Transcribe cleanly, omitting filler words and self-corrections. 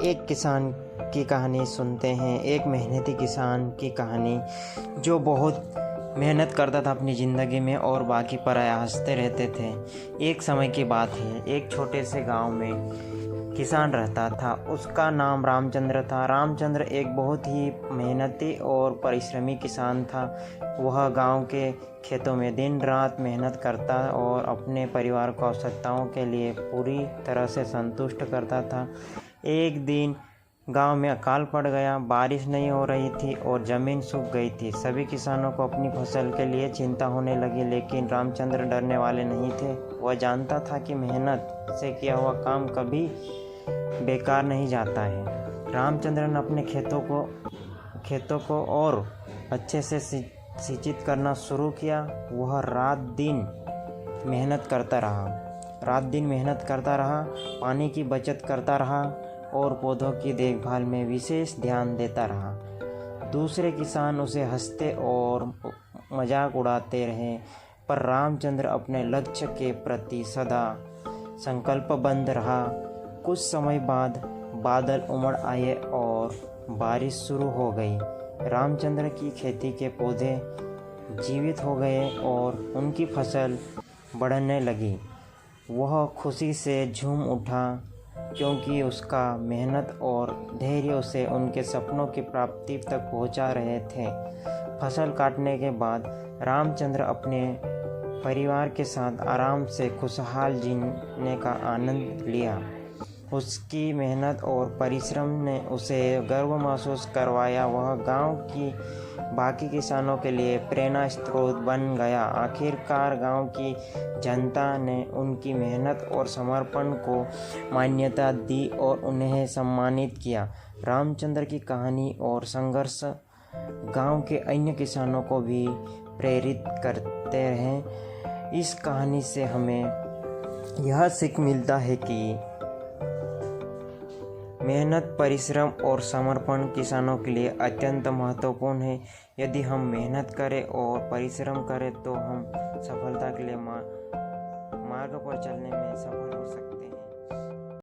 एक किसान की कहानी सुनते हैं। एक मेहनती किसान की कहानी जो बहुत मेहनत करता था अपनी ज़िंदगी में और बाकी प्रयासते रहते थे। एक समय की बात है, एक छोटे से गांव में किसान रहता था। उसका नाम रामचंद्र था। रामचंद्र एक बहुत ही मेहनती और परिश्रमी किसान था। वह गांव के खेतों में दिन रात मेहनत करता और अपने परिवार को आवश्यकताओं के लिए पूरी तरह से संतुष्ट करता था। एक दिन गांव में अकाल पड़ गया। बारिश नहीं हो रही थी और ज़मीन सूख गई थी। सभी किसानों को अपनी फसल के लिए चिंता होने लगी, लेकिन रामचंद्र डरने वाले नहीं थे। वह जानता था कि मेहनत से किया हुआ काम कभी बेकार नहीं जाता है। रामचंद्र ने अपने खेतों को और अच्छे से सिंचित करना शुरू किया। वह रात दिन मेहनत करता रहा, पानी की बचत करता रहा और पौधों की देखभाल में विशेष ध्यान देता रहा। दूसरे किसान उसे हंसते और मजाक उड़ाते रहे, पर रामचंद्र अपने लक्ष्य के प्रति सदा संकल्पबद्ध रहा। कुछ समय बाद बादल उमड़ आए और बारिश शुरू हो गई। रामचंद्र की खेती के पौधे जीवित हो गए और उनकी फसल बढ़ने लगी। वह खुशी से झूम उठा, क्योंकि उसका मेहनत और धैर्य उसे उनके सपनों की प्राप्ति तक पहुंचा रहे थे। फसल काटने के बाद रामचंद्र अपने परिवार के साथ आराम से खुशहाल जीने का आनंद लिया। उसकी मेहनत और परिश्रम ने उसे गर्व महसूस करवाया। वह गांव की बाकी किसानों के लिए प्रेरणा स्रोत बन गया। आखिरकार गांव की जनता ने उनकी मेहनत और समर्पण को मान्यता दी और उन्हें सम्मानित किया। रामचंद्र की कहानी और संघर्ष गांव के अन्य किसानों को भी प्रेरित करते हैं। इस कहानी से हमें यह सीख मिलता है कि मेहनत, परिश्रम और समर्पण किसानों के लिए अत्यंत महत्वपूर्ण है। यदि हम मेहनत करें और परिश्रम करें तो हम सफलता के लिए मार्ग पर चलने में सफल हो सकते हैं।